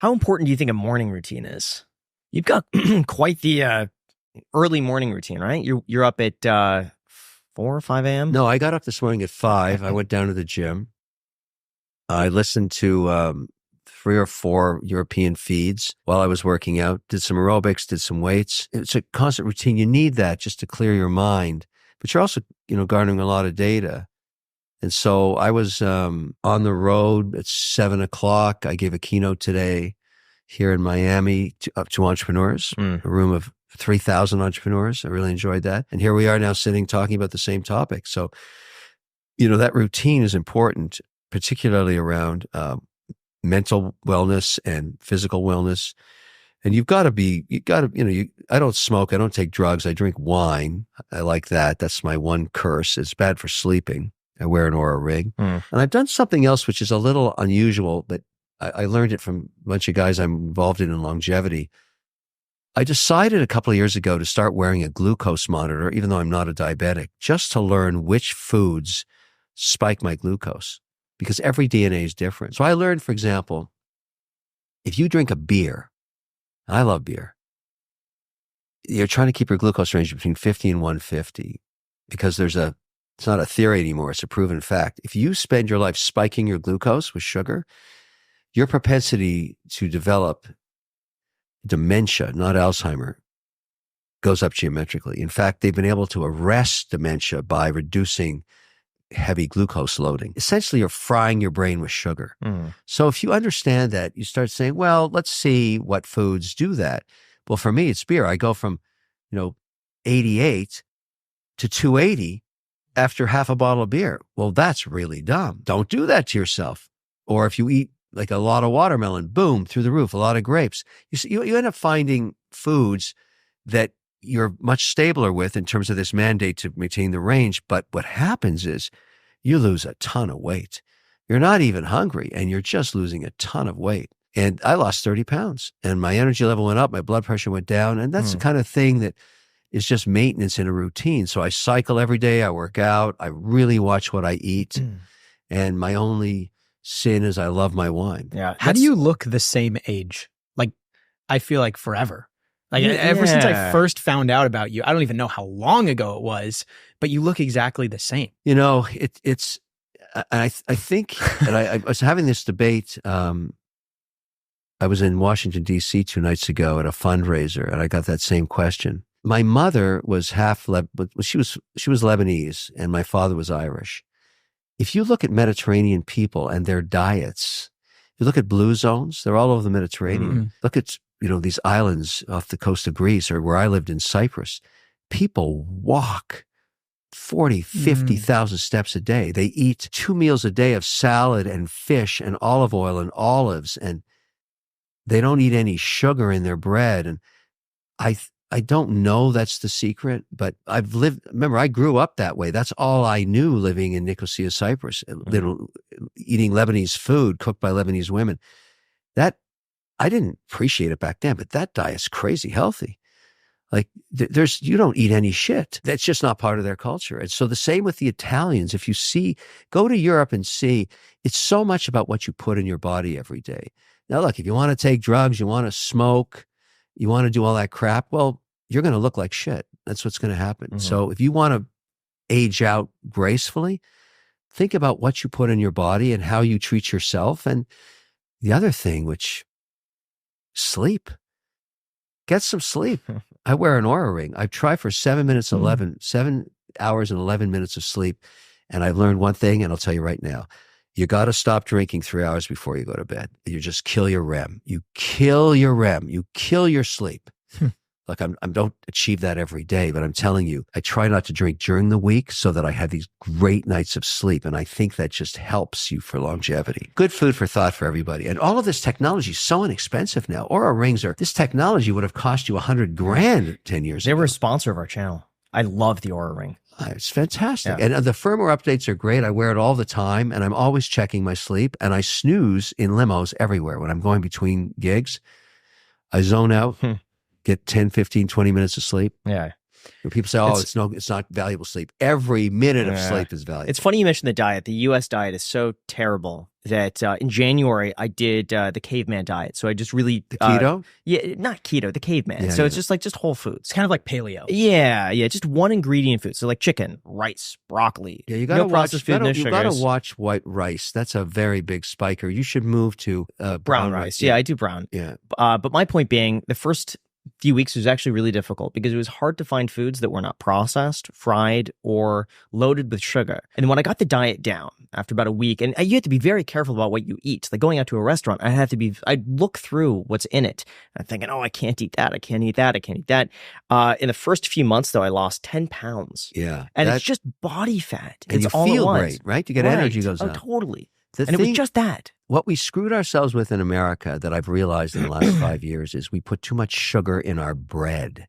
How important do you think a morning routine is? You've got quite the early morning routine, right? You're up at 4 or 5 a.m.? No, I got up this morning at 5. I went down to the gym. I listened to 3 or 4 European feeds while I was working out, did some aerobics, did some weights. It's a constant routine. You need that just to clear your mind, but you're also, garnering a lot of data. And so I was on the road at 7 o'clock. I gave a keynote today here in Miami to entrepreneurs, a room of 3,000 entrepreneurs. I really enjoyed that. And here we are now sitting talking about the same topic. So, that routine is important, particularly around mental wellness and physical wellness. And I don't smoke. I don't take drugs. I drink wine. I like that. That's my one curse. It's bad for sleeping. I wear an Oura ring. And I've done something else, which is a little unusual, but I learned it from a bunch of guys I'm involved in longevity. I decided a couple of years ago to start wearing a glucose monitor, even though I'm not a diabetic, just to learn which foods spike my glucose, because every DNA is different. So I learned, for example, if you drink a beer, and I love beer, you're trying to keep your glucose range between 50 and 150 because it's not a theory anymore, it's a proven fact. If you spend your life spiking your glucose with sugar, your propensity to develop dementia, not Alzheimer, goes up geometrically. In fact, they've been able to arrest dementia by reducing heavy glucose loading. Essentially, you're frying your brain with sugar. So if you understand that, you start saying, well, let's see what foods do that. Well, for me, it's beer. I go from, 88 to 280 after half a bottle of beer. Well, that's really dumb. Don't do that to yourself. Or if you eat like a lot of watermelon, boom, through the roof, a lot of grapes. You end up finding foods that you're much stabler with in terms of this mandate to maintain the range. But what happens is you lose a ton of weight. You're not even hungry and you're just losing a ton of weight. And I lost 30 pounds and my energy level went up, my blood pressure went down. And that's the kind of thing that is just maintenance in a routine. So I cycle every day, I work out, I really watch what I eat. And my only sin is I love my wine. Yeah. How do you look the same age? Like, I feel like forever. Like ever since I first found out about you, I don't even know how long ago it was, but you look exactly the same. It's, I think that I was having this debate. I was in Washington, D.C. 2 nights ago at a fundraiser, and I got that same question. My mother was she was Lebanese, and my father was Irish. If you look at Mediterranean people and their diets, you look at blue zones, they're all over the Mediterranean. Look at, these islands off the coast of Greece or where I lived in Cyprus. People walk 40, 50,000 steps a day. They eat 2 meals a day of salad and fish and olive oil and olives, and they don't eat any sugar in their bread. And I don't know that's the secret, but remember, I grew up that way. That's all I knew living in Nicosia, Cyprus, eating Lebanese food cooked by Lebanese women. That, I didn't appreciate it back then, but that diet's crazy healthy. Like you don't eat any shit. That's just not part of their culture. And so the same with the Italians. If you go to Europe and see, it's so much about what you put in your body every day. Now, look, if you want to take drugs, you want to smoke, you want to do all that crap, well, you're going to look like shit. That's what's going to happen. So if you want to age out gracefully, think about what you put in your body and how you treat yourself. And the other thing, sleep. Get some sleep. I wear an Oura ring. I try for 7 hours and 11 minutes of sleep. And I've learned one thing, and I'll tell you right now. You got to stop drinking 3 hours before you go to bed. You just kill your REM. You kill your REM. You kill your sleep. Like I don't achieve that every day, but I'm telling you, I try not to drink during the week so that I have these great nights of sleep. And I think that just helps you for longevity. Good food for thought for everybody. And all of this technology is so inexpensive now. Oura rings this technology would have cost you $100,000 10 years ago. They were a sponsor of our channel. I love the Oura ring. It's fantastic. Yeah. And the firmware updates are great. I wear it all the time and I'm always checking my sleep, and I snooze in limos everywhere. When I'm going between gigs, I zone out, get 10, 15, 20 minutes of sleep. Yeah. When people say, it's not valuable sleep. Every minute of sleep is valuable. It's funny you mentioned the diet. The U.S. diet is so terrible that in January I did the caveman diet. So I just really the keto? Yeah, not keto, the caveman. Yeah, so it's just whole foods. It's kind of like paleo. Yeah, just one ingredient food. So like chicken, rice, broccoli. Yeah, you got to watch. Processed food, You got to watch white rice. That's a very big spiker. You should move to brown rice. Yeah, I do brown. Yeah, but my point being, the first few weeks was actually really difficult because it was hard to find foods that were not processed, fried, or loaded with sugar. And when I got the diet down after about a week, and you have to be very careful about what you eat. Like going out to a restaurant, I'd look through what's in it. I'm thinking, I can't eat that. I can't eat that. I can't eat that. In the first few months, though, I lost 10 pounds. Yeah. And it's just body fat. And it's you all feel at once. great, right? You get energy goes up. Totally. It was just that. What we screwed ourselves with in America that I've realized in the last 5 years is we put too much sugar in our bread.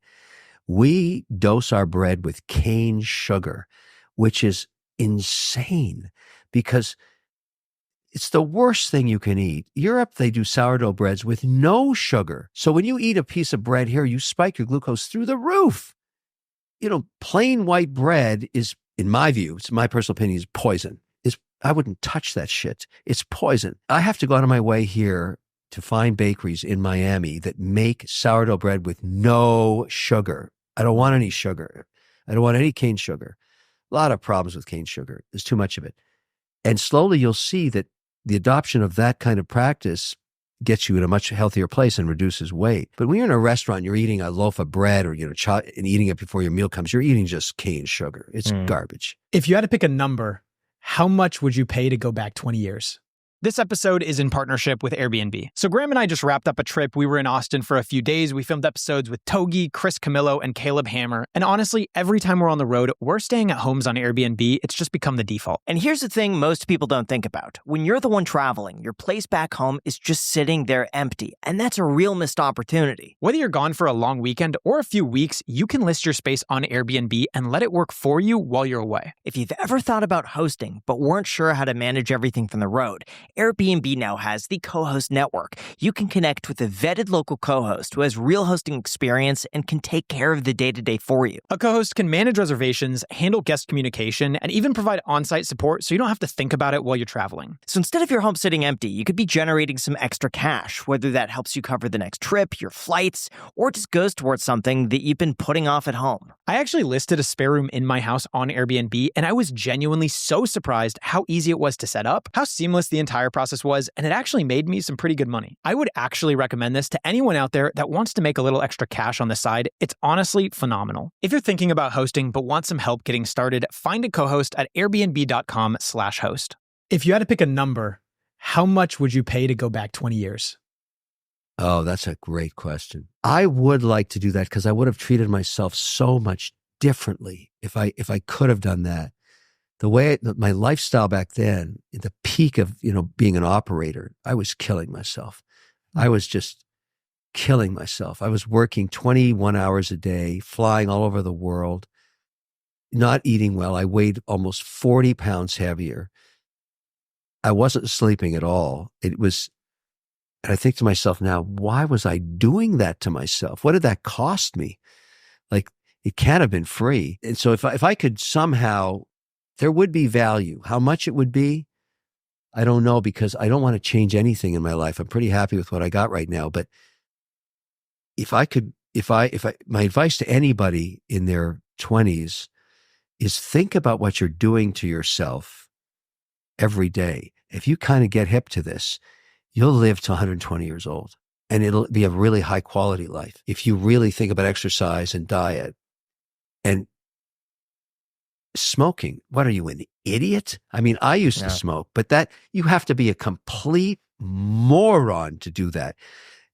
We dose our bread with cane sugar, which is insane because it's the worst thing you can eat. Europe, they do sourdough breads with no sugar. So when you eat a piece of bread here, you spike your glucose through the roof. Plain white bread is, in my view, it's my personal opinion, is poison. I wouldn't touch that shit. It's poison. I have to go out of my way here to find bakeries in Miami that make sourdough bread with no sugar. I don't want any sugar. I don't want any cane sugar. A lot of problems with cane sugar. There's too much of it. And slowly you'll see that the adoption of that kind of practice gets you in a much healthier place and reduces weight. But when you're in a restaurant, you're eating a loaf of bread or, and eating it before your meal comes, you're eating just cane sugar. It's garbage. If you had to pick a number, how much would you pay to go back 20 years? This episode is in partnership with Airbnb. So Graham and I just wrapped up a trip. We were in Austin for a few days. We filmed episodes with Togi, Chris Camillo, and Caleb Hammer. And honestly, every time we're on the road, we're staying at homes on Airbnb. It's just become the default. And here's the thing most people don't think about. When you're the one traveling, your place back home is just sitting there empty. And that's a real missed opportunity. Whether you're gone for a long weekend or a few weeks, you can list your space on Airbnb and let it work for you while you're away. If you've ever thought about hosting, but weren't sure how to manage everything from the road, Airbnb now has the co-host network. You can connect with a vetted local co-host who has real hosting experience and can take care of the day-to-day for you. A co-host can manage reservations, handle guest communication, and even provide on-site support so you don't have to think about it while you're traveling. So instead of your home sitting empty, you could be generating some extra cash, whether that helps you cover the next trip, your flights, or just goes towards something that you've been putting off at home. I actually listed a spare room in my house on Airbnb, and I was genuinely so surprised how easy it was to set up, how seamless the entire process was, and it actually made me some pretty good money. I would actually recommend this to anyone out there that wants to make a little extra cash on the side. It's honestly phenomenal. If you're thinking about hosting but want some help getting started, find a co-host at airbnb.com/host. If you had to pick a number, how much would you pay to go back 20 years? Oh, that's a great question. I would like to do that because I would have treated myself so much differently if I could have done that. The way my lifestyle back then, at the peak of being an operator, I was killing myself. I was just killing myself. I was working 21 hours a day, flying all over the world, not eating well. I weighed almost 40 pounds heavier. I wasn't sleeping at all. And I think to myself now, why was I doing that to myself? What did that cost me? Like, it can't have been free. And so if I could somehow, there would be value. How much it would be, I don't know, because I don't want to change anything in my life. I'm pretty happy with what I got right now. But my advice to anybody in their 20s is think about what you're doing to yourself every day. If you kind of get hip to this, you'll live to 120 years old, and it'll be a really high quality life. If you really think about exercise and diet and smoking, what are you, an idiot? I mean, I used to smoke, but that you have to be a complete moron to do that.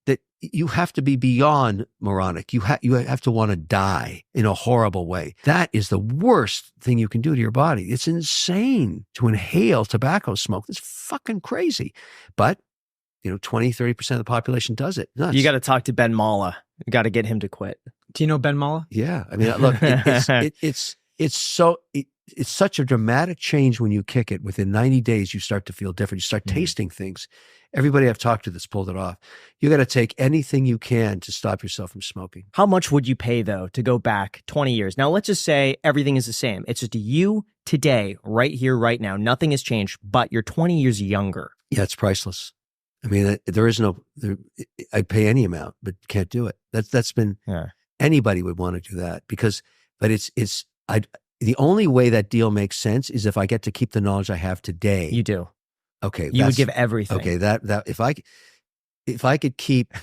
That you have to be beyond moronic. You have to want to die in a horrible way. That is the worst thing you can do to your body. It's insane to inhale tobacco smoke. It's fucking crazy. But 20-30% of the population does it. Nuts. You got to talk to Ben Malla. You got to get him to quit. Do you know Ben Malla? Yeah. I mean, look, it's it's such a dramatic change when you kick it. Within 90 days, you start to feel different. You start tasting things. Everybody I've talked to that's pulled it off. You got to take anything you can to stop yourself from smoking. How much would you pay, though, to go back 20 years? Now, let's just say everything is the same. It's just you today, right here, right now. Nothing has changed, but you're 20 years younger. Yeah, it's priceless. I mean, there is no, I'd pay any amount, but can't do it. That's been, anybody would want to do that but the only way that deal makes sense is if I get to keep the knowledge I have today. You do. Okay. You would give everything. Okay. If I could keep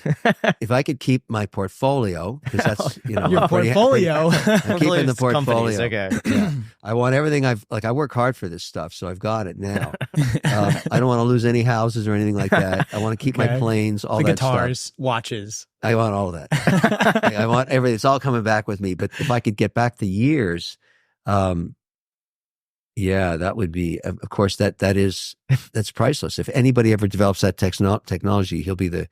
my portfolio, because that's, your portfolio. I'm keeping the portfolio. Okay. Yeah. I want everything I work hard for this stuff, so I've got it now. I don't want to lose any houses or anything like that. I want to keep my planes, all the that guitars, stuff. watches. I want all of that. I want everything. It's all coming back with me. But if I could get back the years, yeah, that would be, of course, that's priceless. If anybody ever develops that technology, he'll be the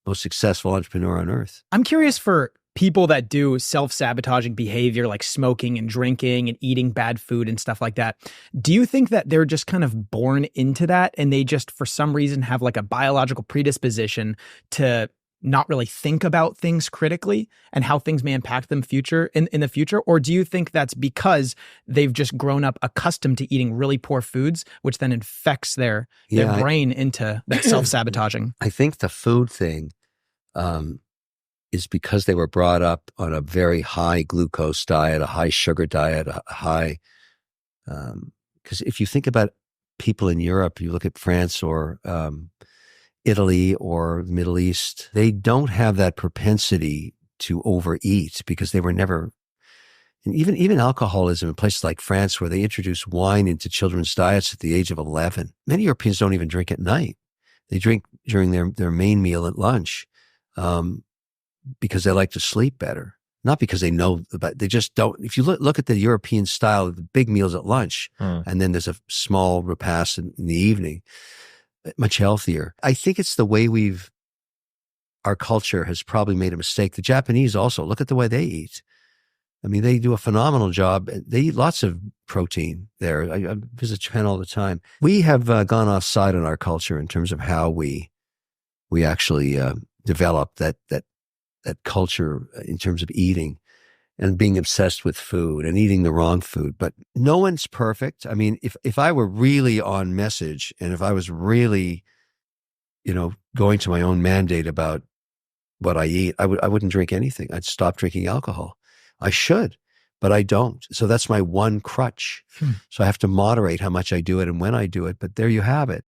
most successful entrepreneur on earth. I'm curious for people that do self-sabotaging behavior like smoking and drinking and eating bad food and stuff like that. Do you think that they're just kind of born into that and they just, for some reason, have like a biological predisposition to not really think about things critically and how things may impact them in the future? Or do you think that's because they've just grown up accustomed to eating really poor foods, which then infects their brain into that self-sabotaging? I think the food thing is because they were brought up on a very high glucose diet, a high sugar diet, a high, because if you think about people in Europe, you look at France or Italy or the Middle East, they don't have that propensity to overeat because they were never, and even alcoholism in places like France where they introduce wine into children's diets at the age of 11. Many Europeans don't even drink at night. They drink during their main meal at lunch because they like to sleep better. Not because they know, but they just don't. If you look at the European style, the big meals at lunch, and then there's a small repast in the evening, much healthier. I think it's the way our culture has probably made a mistake. The Japanese also, look at the way they eat. I mean, they do a phenomenal job. They eat lots of protein there. I visit Japan all the time. We have gone offside in our culture in terms of how we actually develop that culture in terms of eating and being obsessed with food and eating the wrong food. But no one's perfect. I mean, if I were really on message and if I was really, going to my own mandate about what I eat, I wouldn't drink anything. I'd stop drinking alcohol. I should, but I don't. So that's my one crutch. So I have to moderate how much I do it and when I do it. But there you have it.